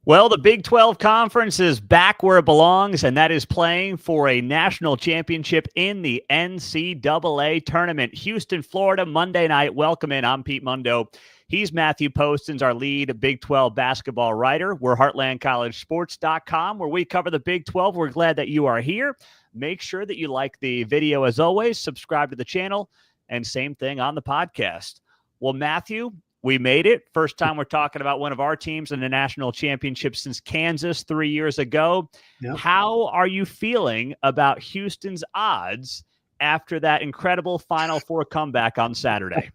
Well, the Big 12 Conference is back where it belongs, and that is playing for a national championship in the NCAA Tournament. Houston, Florida, Monday night. Welcome in. I'm Pete Mundo. He's Matthew Postins, our lead Big 12 basketball writer. We're HeartlandCollegeSports.com, where we cover the Big 12. We're glad that you are here. Make sure that you like the video as always. Subscribe to the channel, and same thing on the podcast. Well, Matthew, we made it. First time we're talking about one of our teams in the national championship since Kansas 3 years ago. Yep. How are you feeling about Houston's odds after that incredible Final Four comeback on Saturday?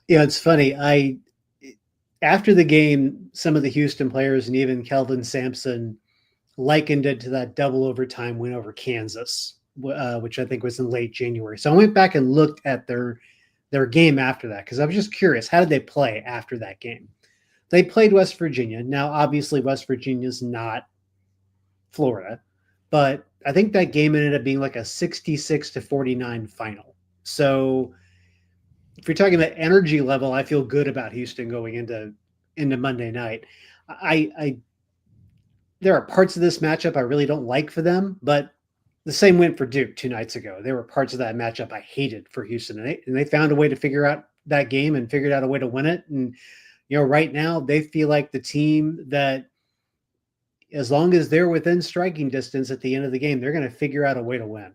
Yeah, it's funny. After the game, some of the Houston players and even Kelvin Sampson likened it to that double overtime win over Kansas, which I think was in late January. So I went back and looked at their game after that because I was just curious, how did they play after that game? They played West Virginia. Now, obviously, West Virginia is not Florida, but I think that game ended up being like a 66-49 final. So if you're talking about energy level, I feel good about Houston going into Monday night. There are parts of this matchup I really don't like for them, but the same went for Duke 2 nights ago. There were parts of that matchup I hated for Houston, and they found a way to figure out that game and figured out a way to win it. And, right now they feel like the team that, as long as they're within striking distance at the end of the game, they're going to figure out a way to win.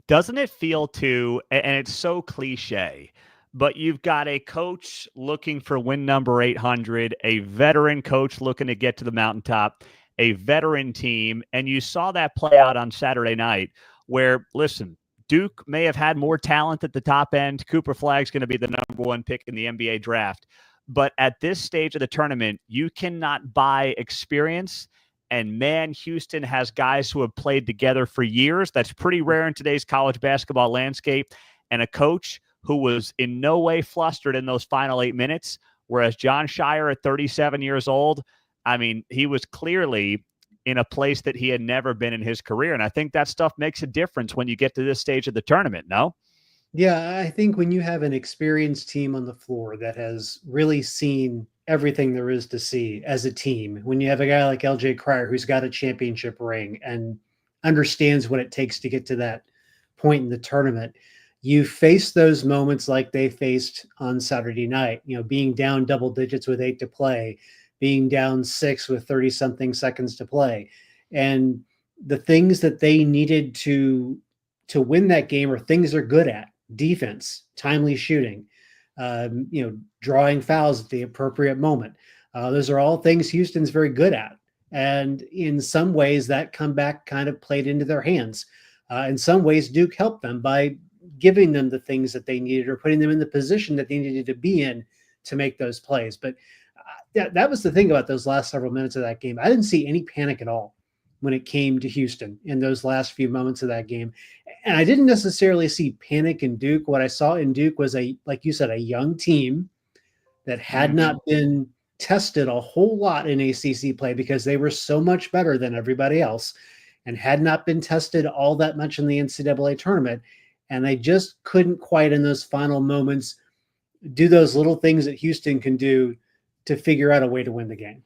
Doesn't it feel too, and it's so cliche, but you've got a coach looking for win number 800, a veteran coach looking to get to the mountaintop, a veteran team, and you saw that play out on Saturday night where, listen, Duke may have had more talent at the top end. Cooper Flagg's going to be the number 1 pick in the NBA draft. But at this stage of the tournament, you cannot buy experience. And, man, Houston has guys who have played together for years. That's pretty rare in today's college basketball landscape. And a coach who was in no way flustered in those final 8 minutes, whereas John Shire at 37 years old, I mean, he was clearly in a place that he had never been in his career. And I think that stuff makes a difference when you get to this stage of the tournament, no? Yeah, I think when you have an experienced team on the floor that has really seen everything there is to see as a team, when you have a guy like LJ Cryer who's got a championship ring and understands what it takes to get to that point in the tournament, you face those moments like they faced on Saturday night, being down double digits with 8 to play, being down 6 with 30-something seconds to play. And the things that they needed to win that game are things they're good at: defense, timely shooting, drawing fouls at the appropriate moment. Those are all things Houston's very good at. And in some ways, that comeback kind of played into their hands. In some ways, Duke helped them by giving them the things that they needed or putting them in the position that they needed to be in to make those plays. But that was the thing about those last several minutes of that game. I didn't see any panic at all when it came to Houston in those last few moments of that game. And I didn't necessarily see panic in Duke. What I saw in Duke was, like you said, a young team that had not been tested a whole lot in ACC play because they were so much better than everybody else and had not been tested all that much in the NCAA tournament. And they just couldn't quite in those final moments do those little things that Houston can do to figure out a way to win the game.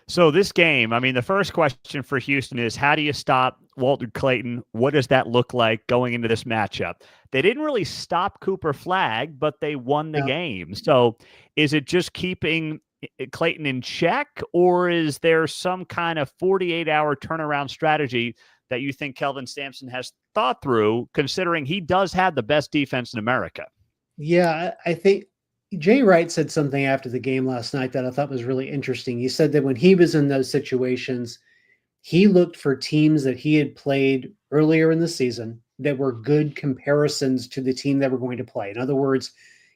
So this game, I mean, the first question for Houston is, how do you stop Walter Clayton? What does that look like going into this matchup? They didn't really stop Cooper Flagg, but they won the game. So is it just keeping Clayton in check, or is there some kind of 48-hour turnaround strategy that you think Kelvin Sampson has thought through, considering he does have the best defense in America? Yeah, I think Jay Wright said something after the game last night that I thought was really interesting. He said that when he was in those situations, he looked for teams that he had played earlier in the season that were good comparisons to the team that we're going to play. In other words,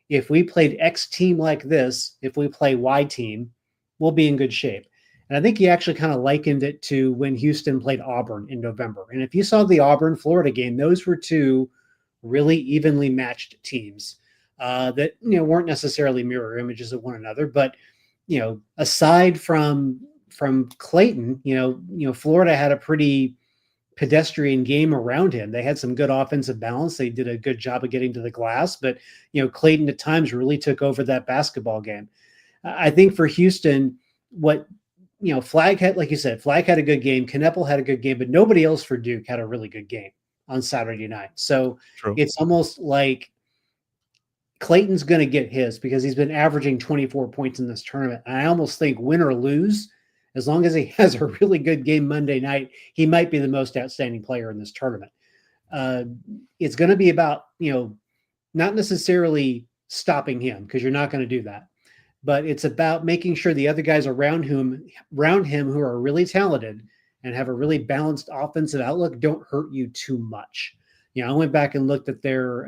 if we played X team like this, if we play Y team, we'll be in good shape. And I think he actually kind of likened it to when Houston played Auburn in November. And if you saw the Auburn-Florida game, those were two really evenly matched teams that weren't necessarily mirror images of one another. But aside from Clayton, Florida had a pretty pedestrian game around him. They had some good offensive balance. They did a good job of getting to the glass, but Clayton at times really took over that basketball game. I think for Houston, what Flagg had, like you said, Flagg had a good game. Kneppel had a good game, but nobody else for Duke had a really good game on Saturday night. So True. it's almost like Clayton's going to get his because he's been averaging 24 points in this tournament. And I almost think win or lose, as long as he has a really good game Monday night, he might be the most outstanding player in this tournament. It's going to be about, not necessarily stopping him because you're not going to do that, but it's about making sure the other guys around him who are really talented and have a really balanced offensive outlook don't hurt you too much. I went back and looked at their,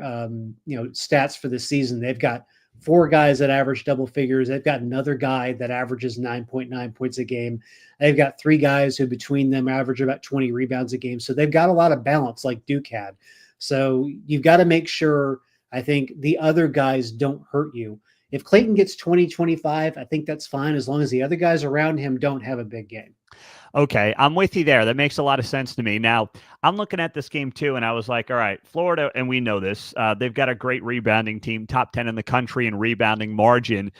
stats for the season. They've got 4 guys that average double figures. They've got another guy that averages 9.9 points a game. They've got 3 guys who between them average about 20 rebounds a game. So they've got a lot of balance like Duke had. So you've got to make sure, I think, the other guys don't hurt you. If Clayton gets 20, 25, I think that's fine as long as the other guys around him don't have a big game. Okay, I'm with you there. That makes a lot of sense to me. Now, I'm looking at this game too, and I was like, all right, Florida, and we know this, they've got a great rebounding team, top 10 in the country in rebounding margin.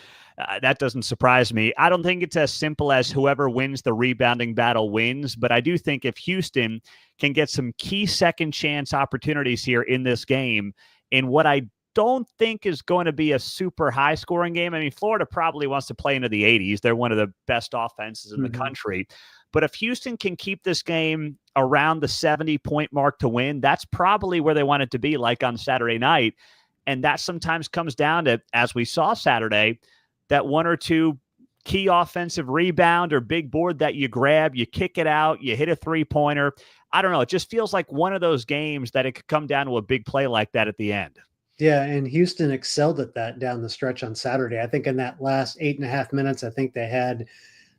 That doesn't surprise me. I don't think it's as simple as whoever wins the rebounding battle wins, but I do think if Houston can get some key second chance opportunities here in this game, in what I don't think is going to be a super high scoring game. I mean, Florida probably wants to play into the 80s. They're one of the best offenses in the country. But if Houston can keep this game around the 70-point mark to win, that's probably where they want it to be, like on Saturday night. And that sometimes comes down to, as we saw Saturday, that 1 or 2 key offensive rebound or big board that you grab, you kick it out, you hit a 3-pointer. I don't know. It just feels like one of those games that it could come down to a big play like that at the end. Yeah, and Houston excelled at that down the stretch on Saturday. I think in that last 8.5 minutes, I think they had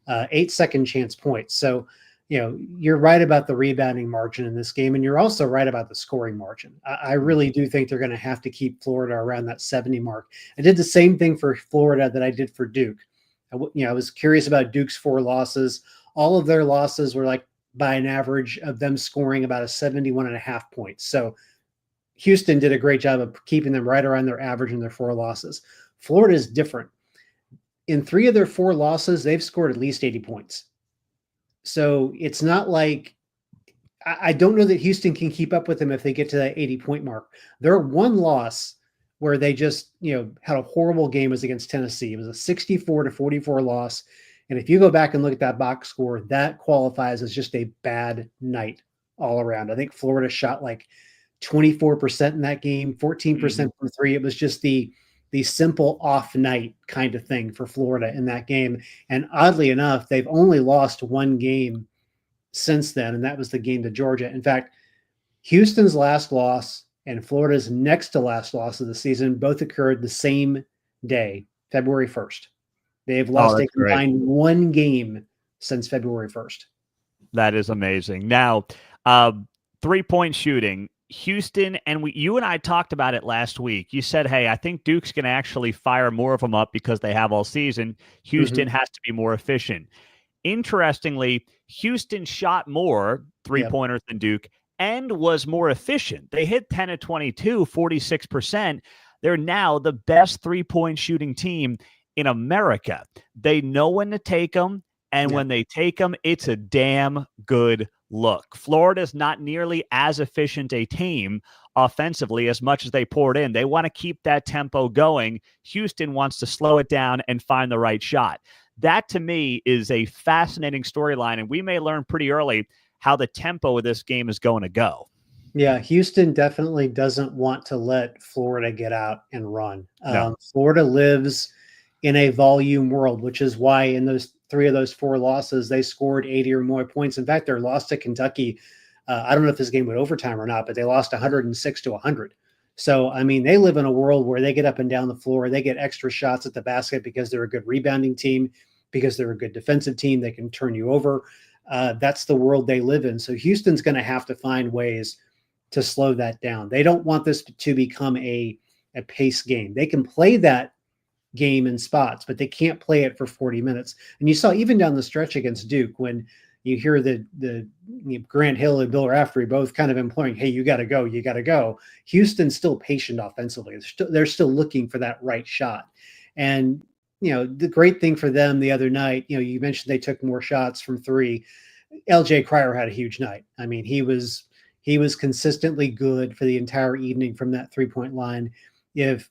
8 second chance points. So, you're right about the rebounding margin in this game, and you're also right about the scoring margin. I really do think they're going to have to keep Florida around that 70 mark. I did the same thing for Florida that I did for Duke. I was curious about Duke's 4 losses. All of their losses were like by an average of them scoring about a 71.5 points. So Houston did a great job of keeping them right around their average in their 4 losses. Florida is different. In 3 of their 4 losses, they've scored at least 80 points. So it's not like I don't know that Houston can keep up with them if they get to that 80-point mark. Their one loss where they just, had a horrible game was against Tennessee. It was a 64-44 loss. And if you go back and look at that box score, that qualifies as just a bad night all around. I think Florida shot like 24% in that game, 14% from 3. It was just the simple off night kind of thing for Florida in that game. And oddly enough, they've only lost 1 game since then, and that was the game to Georgia. In fact, Houston's last loss and Florida's next to last loss of the season both occurred the same day, February 1st. They've lost a combined 1 game since February 1st. That is amazing. Now, 3-point shooting. Houston, and you and I talked about it last week. You said, hey, I think Duke's going to actually fire more of them up because they have all season. Houston has to be more efficient. Interestingly, Houston shot more 3-pointers than Duke and was more efficient. They hit 10 of 22, 46%. They're now the best 3-point shooting team in America. They know when to take them, and when they take them, it's a damn good look. Florida's not nearly as efficient a team offensively as much as they poured in. They want to keep that tempo going. Houston wants to slow it down and find the right shot. That, to me, is a fascinating storyline, and we may learn pretty early how the tempo of this game is going to go. Yeah, Houston definitely doesn't want to let Florida get out and run. No. Florida lives in a volume world, which is why in those 3 of those 4 losses, they scored 80 or more points. In fact, their loss to Kentucky, I don't know if this game went overtime or not, but they lost 106-100. So, I mean, they live in a world where they get up and down the floor. They get extra shots at the basket because they're a good rebounding team, because they're a good defensive team. They can turn you over. That's the world they live in. So Houston's going to have to find ways to slow that down. They don't want this to become a pace game. They can play that game in spots, but they can't play it for 40 minutes. And you saw even down the stretch against Duke, when you hear the Grant Hill and Bill Raftery both kind of imploring, hey, you got to go, you got to go. Houston's still patient offensively. They're still looking for that right shot. And the great thing for them the other night, you mentioned they took more shots from three. LJ Cryer had a huge night. I mean, he was consistently good for the entire evening from that 3-point line. If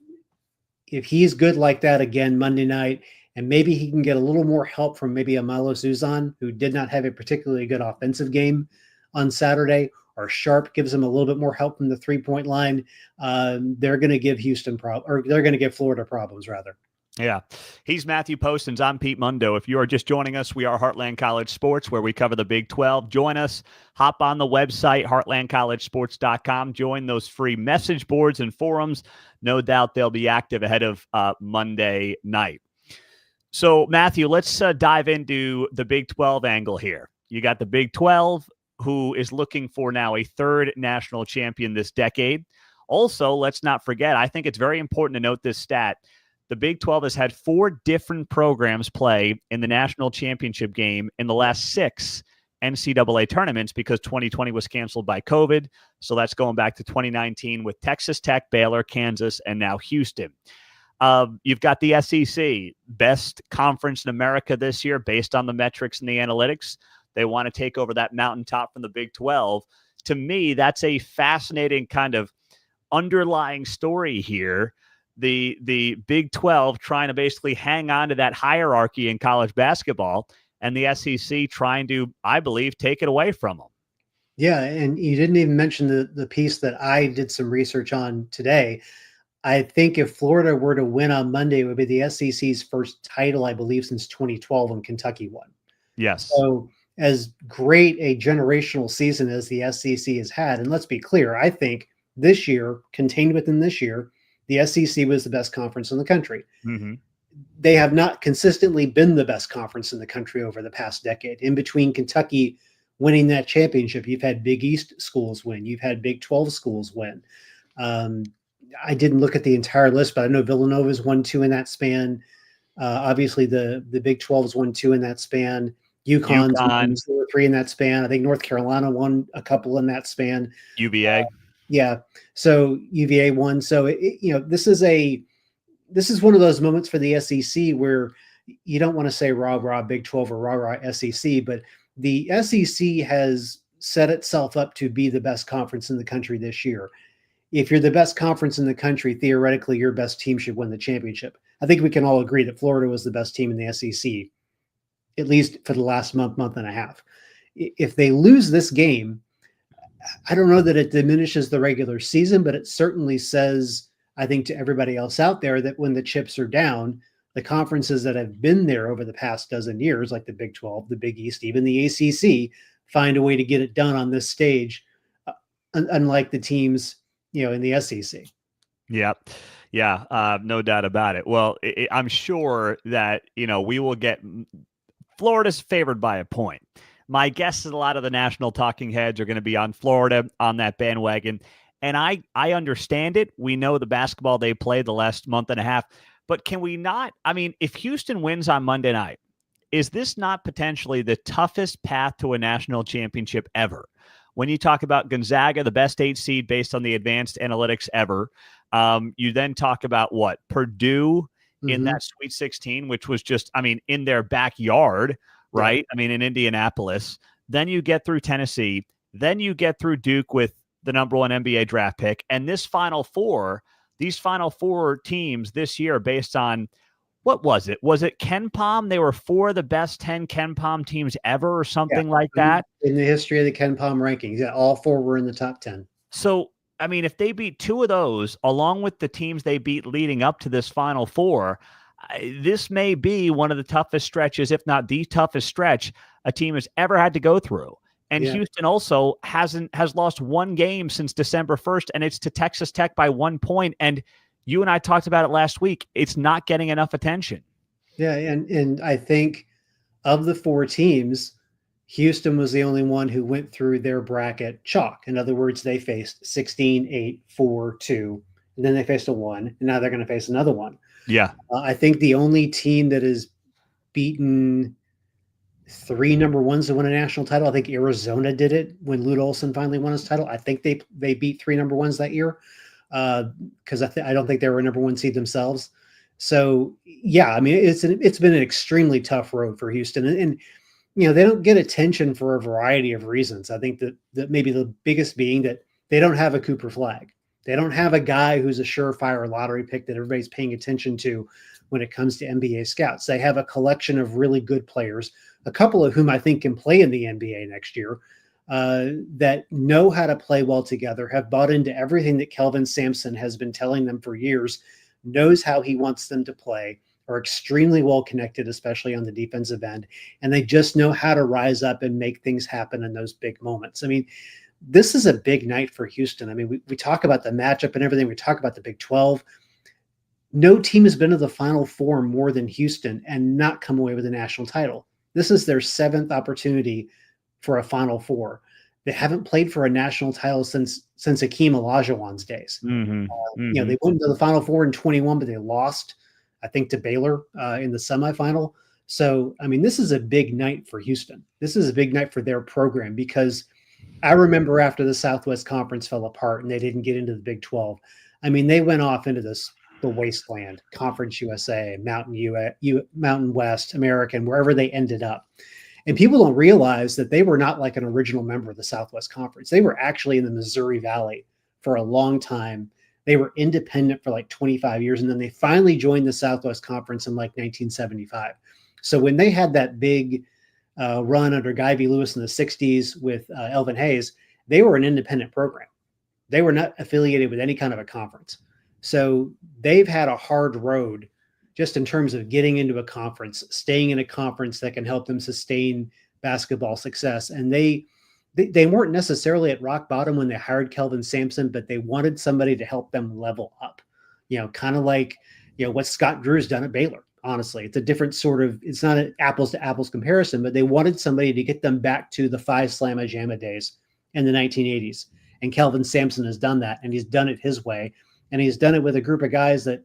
he's good like that again Monday night, and maybe he can get a little more help from maybe a Milos Uzan, who did not have a particularly good offensive game on Saturday, or Sharp gives him a little bit more help from the 3-point line, they're going to give they're going to give Florida problems rather. Yeah. He's Matthew Postins. I'm Pete Mundo. If you are just joining us, we are Heartland College Sports, where we cover the Big 12. Join us. Hop on the website, heartlandcollegesports.com. Join those free message boards and forums. No doubt they'll be active ahead of Monday night. So, Matthew, let's dive into the Big 12 angle here. You got the Big 12, who is looking for now a third national champion this decade. Also, let's not forget, I think it's very important to note this stat. The Big 12 has had 4 different programs play in the national championship game in the last 6 NCAA tournaments, because 2020 was canceled by COVID. So that's going back to 2019 with Texas Tech, Baylor, Kansas, and now Houston. You've got the SEC, best conference in America this year based on the metrics and the analytics. They want to take over that mountaintop from the Big 12. To me, that's a fascinating kind of underlying story here. The Big 12 trying to basically hang on to that hierarchy in college basketball, and the SEC trying to, I believe, take it away from them. Yeah, and you didn't even mention the piece that I did some research on today. I think if Florida were to win on Monday, it would be the SEC's first title, I believe, since 2012 when Kentucky won. Yes. So as great a generational season as the SEC has had, and let's be clear, I think this year, contained within this year, the SEC was the best conference in the country. Mm-hmm. They have not consistently been the best conference in the country over the past decade. In between Kentucky winning that championship, you've had Big East schools win. You've had Big 12 schools win. I didn't look at the entire list, but I know Villanova's won 2 in that span. Obviously, the Big 12's won 2 in that span. UConn's won 2 or 3 in that span. I think North Carolina won a couple in that span. UVA. Yeah. So UVA won. So, this is one of those moments for the SEC where you don't want to say rah, rah, Big 12 or rah, rah, SEC, but the SEC has set itself up to be the best conference in the country this year. If you're the best conference in the country, theoretically, your best team should win the championship. I think we can all agree that Florida was the best team in the SEC, at least for the last month and a half. If they lose this game, I don't know that it diminishes the regular season, but it certainly says, I think, to everybody else out there that when the chips are down, the conferences that have been there over the past dozen years, like the Big 12, the Big East, even the ACC, find a way to get it done on this stage, unlike the teams, in the SEC. Yep. Yeah, no doubt about it. Well, I'm sure that, we will get Florida's favored by a point. My guess is a lot of the national talking heads are going to be on Florida on that bandwagon. And I understand it. We know the basketball they played the last month and a half. But can we not? I mean, if Houston wins on Monday night, is this not potentially the toughest path to a national championship ever? When you talk about Gonzaga, the best 8 seed based on the advanced analytics ever, you then talk about what? Purdue in that Sweet 16, which was just, in their backyard, right? Yeah. In Indianapolis. Then you get through Tennessee. Then you get through Duke with the number 1 NBA draft pick. And these Final Four teams this year based on, what was it? Was it KenPom? They were 4 of the best 10 KenPom teams ever or something like that. In the history of the KenPom rankings, yeah, all 4 were in the top 10. So, if they beat 2 of those, along with the teams they beat leading up to this Final Four, this may be one of the toughest stretches, if not the toughest stretch a team has ever had to go through. And Houston also has lost 1 game since December 1st, and it's to Texas Tech by 1 point. And you and I talked about it last week. It's not getting enough attention. Yeah, and I think of the 4 teams, Houston was the only one who went through their bracket chalk. In other words, they faced 16, 8, 4, 2, and then they faced a 1, and now they're going to face another 1. Yeah. I think the only team that has beaten 3 number 1s to win a national title, I think Arizona did it when Lute Olson finally won his title. I think they beat 3 number 1s that year because I don't think they were a number 1 seed themselves. So yeah, I mean, it's been an extremely tough road for Houston, and they don't get attention for a variety of reasons. I think that maybe the biggest being that they don't have a Cooper Flag. They don't have a guy who's a surefire lottery pick that everybody's paying attention to when it comes to NBA scouts. They have a collection of really good players, a couple of whom I think can play in the NBA next year, that know how to play well together, have bought into everything that Kelvin Sampson has been telling them for years, knows how he wants them to play, are extremely well connected, especially on the defensive end. And they just know how to rise up and make things happen in those big moments. I mean, this is a big night for Houston. I mean, we talk about the matchup and everything. We talk about the Big 12. No team has been to the Final Four more than Houston and not come away with a national title. This is their 7th opportunity for a Final Four. They haven't played for a national title since Hakeem Olajuwon's days. They went to the Final Four in 21, but they lost, I think, to Baylor in the semifinal. So, I mean, this is a big night for Houston. This is a big night for their program, because I remember after the Southwest Conference fell apart and they didn't get into the Big 12. I mean, they went off into the wasteland, Conference USA, Mountain West, American, wherever they ended up. And people don't realize that they were not like an original member of the Southwest Conference. They were actually in the Missouri Valley for a long time. They were independent for like 25 years, and then they finally joined the Southwest Conference in like 1975. So when they had that big run under Guy V. Lewis in the 60s with Elvin Hayes, they were an independent program. They were not affiliated with any kind of a conference. So they've had a hard road just in terms of getting into a conference, staying in a conference that can help them sustain basketball success. And they weren't necessarily at rock bottom when they hired Kelvin Sampson, but they wanted somebody to help them level up, kind of like, what Scott Drew's done at Baylor. Honestly, it's a different sort of, it's not an apples to apples comparison, but they wanted somebody to get them back to the 5 Slamma Jamma days in the 1980s. And Kelvin Sampson has done that, and he's done it his way. And he's done it with a group of guys that,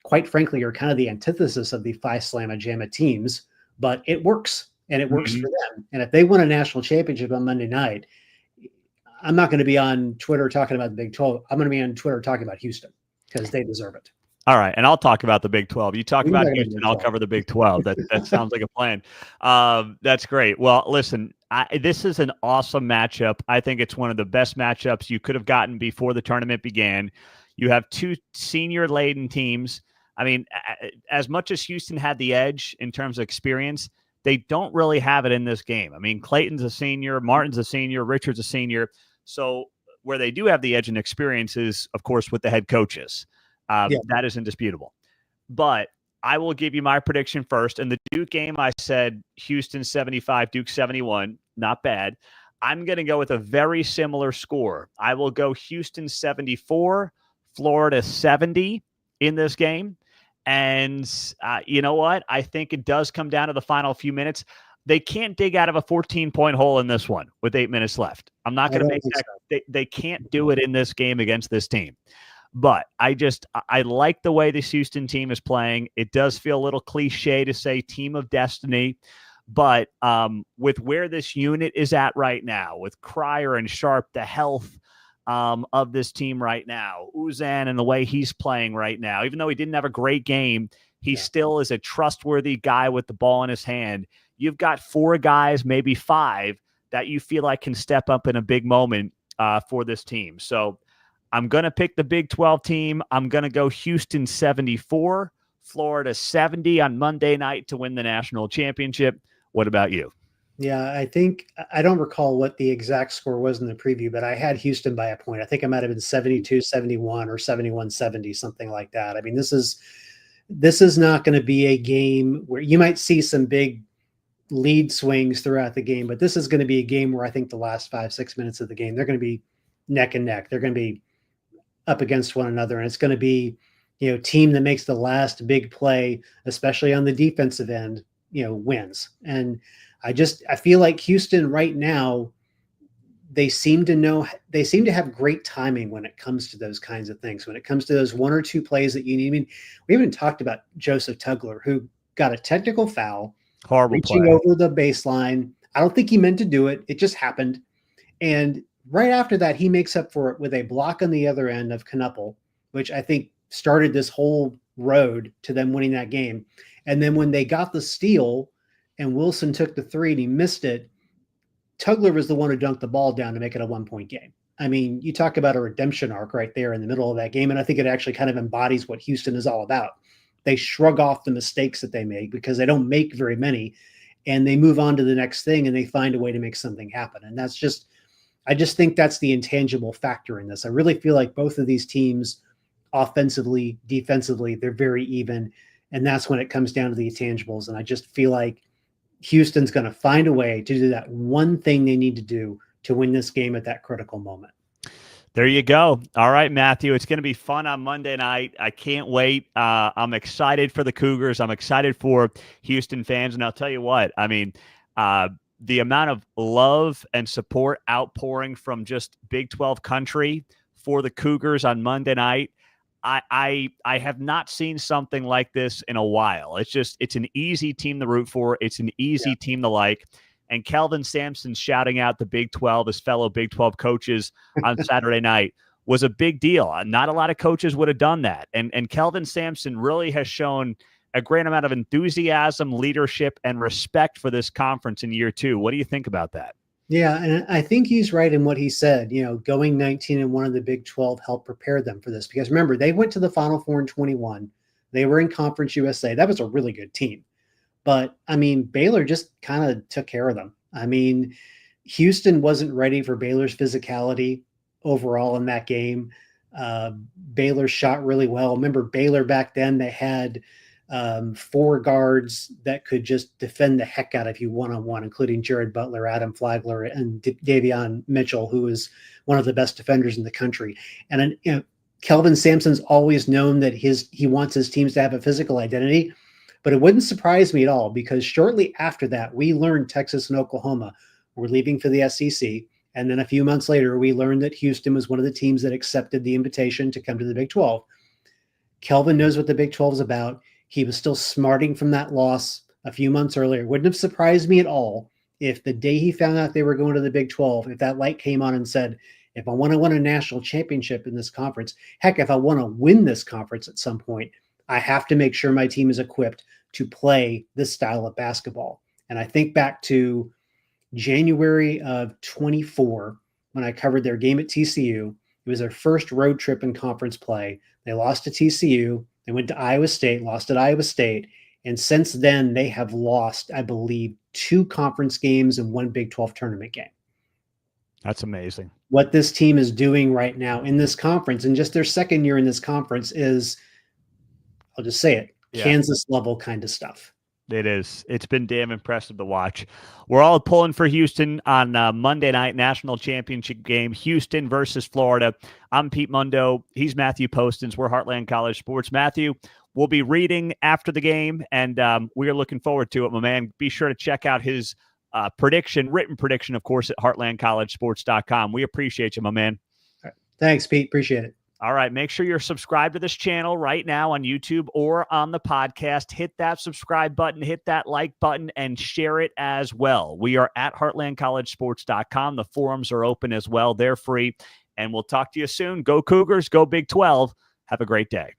quite frankly, are kind of the antithesis of the 5 Slamma Jamma teams, but it works, and it works for them. And if they win a national championship on Monday night, I'm not going to be on Twitter talking about the Big 12. I'm going to be on Twitter talking about Houston, because they deserve it. All right, and I'll talk about the Big 12. You talk about Houston, I'll cover the Big 12. That sounds like a plan. That's great. Well, listen, this is an awesome matchup. I think it's one of the best matchups you could have gotten before the tournament began. You have 2 senior-laden teams. I mean, as much as Houston had the edge in terms of experience, they don't really have it in this game. I mean, Clayton's a senior, Martin's a senior, Richard's a senior. So where they do have the edge in experience is, of course, with the head coaches. That is indisputable. But I will give you my prediction first. In the Duke game, I said Houston 75, Duke 71. Not bad. I'm going to go with a very similar score. I will go Houston 74, Florida 70 in this game. And you know what? I think it does come down to the final few minutes. They can't dig out of a 14-point hole in this one with 8 minutes left. I'm not going to make that. So. They can't do it in this game against this team. But I like the way this Houston team is playing. It does feel a little cliche to say team of destiny, but with where this unit is at right now, with Cryer and Sharp, the health of this team right now, Uzan and the way he's playing right now, even though he didn't have a great game, he still is a trustworthy guy with the ball in his hand. You've got 4 guys, maybe 5, that you feel like can step up in a big moment for this team. So I'm going to pick the Big 12 team. I'm going to go Houston 74, Florida 70 on Monday night to win the national championship. What about you? Yeah, I don't recall what the exact score was in the preview, but I had Houston by a point. I think it might have been 72-71 or 71-70, something like that. I mean, this is not going to be a game where you might see some big lead swings throughout the game, but this is going to be a game where I think the last 5-6 minutes of the game, they're going to be neck and neck. They're going to be up against one another, and it's going to be, team that makes the last big play, especially on the defensive end, wins. And I feel like Houston right now, they seem to have great timing when it comes to those kinds of things. When it comes to those 1 or 2 plays that you need. I mean, we even talked about Joseph Tugler, who got a technical foul, horrible reaching play over the baseline. I don't think he meant to do it. It just happened. And right after that, he makes up for it with a block on the other end of Knuppel, which I think started this whole road to them winning that game. And then when they got the steal and Wilson took the three and he missed it, Tugler was the one who dunked the ball down to make it a 1-point game. I mean, you talk about a redemption arc right there in the middle of that game. And I think it actually kind of embodies what Houston is all about. They shrug off the mistakes that they make because they don't make very many, and they move on to the next thing and they find a way to make something happen. And that's just, I just think that's the intangible factor in this. I really feel like both of these teams, offensively, defensively, they're very even. And that's when it comes down to the intangibles. And I just feel like Houston's going to find a way to do that one thing they need to do to win this game at that critical moment. There you go. All right, Matthew. It's going to be fun on Monday night. I can't wait. I'm excited for the Cougars. I'm excited for Houston fans. And I'll tell you what, I mean, the amount of love and support outpouring from just Big 12 country for the Cougars on Monday night, I have not seen something like this in a while. It's an easy team to root for. It's an easy team to like. And Kelvin Sampson shouting out the Big 12, his fellow Big 12 coaches on Saturday night was a big deal. Not a lot of coaches would have done that. And Kelvin Sampson really has shown a great amount of enthusiasm, leadership, and respect for this conference in year two. What do you think about that? Yeah, and I think he's right in what he said. You know, going 19-1 of the Big 12 helped prepare them for this. Because remember, they went to the Final Four in 21. They were in Conference USA. That was a really good team. But, I mean, Baylor just kind of took care of them. I mean, Houston wasn't ready for Baylor's physicality overall in that game. Baylor shot really well. Remember, Baylor back then, they had 4 guards that could just defend the heck out of you one-on-one, including Jared Butler, Adam Flagler, and Davion Mitchell, who is one of the best defenders in the country. And, you know, Kelvin Sampson's always known that he wants his teams to have a physical identity. But it wouldn't surprise me at all, because shortly after that, we learned Texas and Oklahoma were leaving for the SEC. And then a few months later, we learned that Houston was one of the teams that accepted the invitation to come to the Big 12. Kelvin knows what the Big 12 is about. He was still smarting from that loss a few months earlier. It wouldn't have surprised me at all if the day he found out they were going to the Big 12, if that light came on and said, if I want to win a national championship in this conference, heck, if I want to win this conference at some point, I have to make sure my team is equipped to play this style of basketball. And I think back to January of 24, when I covered their game at TCU. It was their first road trip in conference play. They lost to TCU. They went to Iowa State, lost at Iowa State. And since then, they have lost, I believe, 2 conference games and 1 Big 12 tournament game. That's amazing. What this team is doing right now in this conference, and just their second year in this conference, is, I'll just say it, Kansas level kind of stuff. It is. It's been damn impressive to watch. We're all pulling for Houston on Monday night national championship game, Houston versus Florida. I'm Pete Mundo. He's Matthew Postins. We're Heartland College Sports. Matthew, we'll be reading after the game, and we are looking forward to it, my man. Be sure to check out his written prediction, of course, at heartlandcollegesports.com. We appreciate you, my man. All right. Thanks, Pete. Appreciate it. All right, make sure you're subscribed to this channel right now on YouTube or on the podcast. Hit that subscribe button, hit that like button, and share it as well. We are at heartlandcollegesports.com. The forums are open as well. They're free, and we'll talk to you soon. Go Cougars, go Big 12. Have a great day.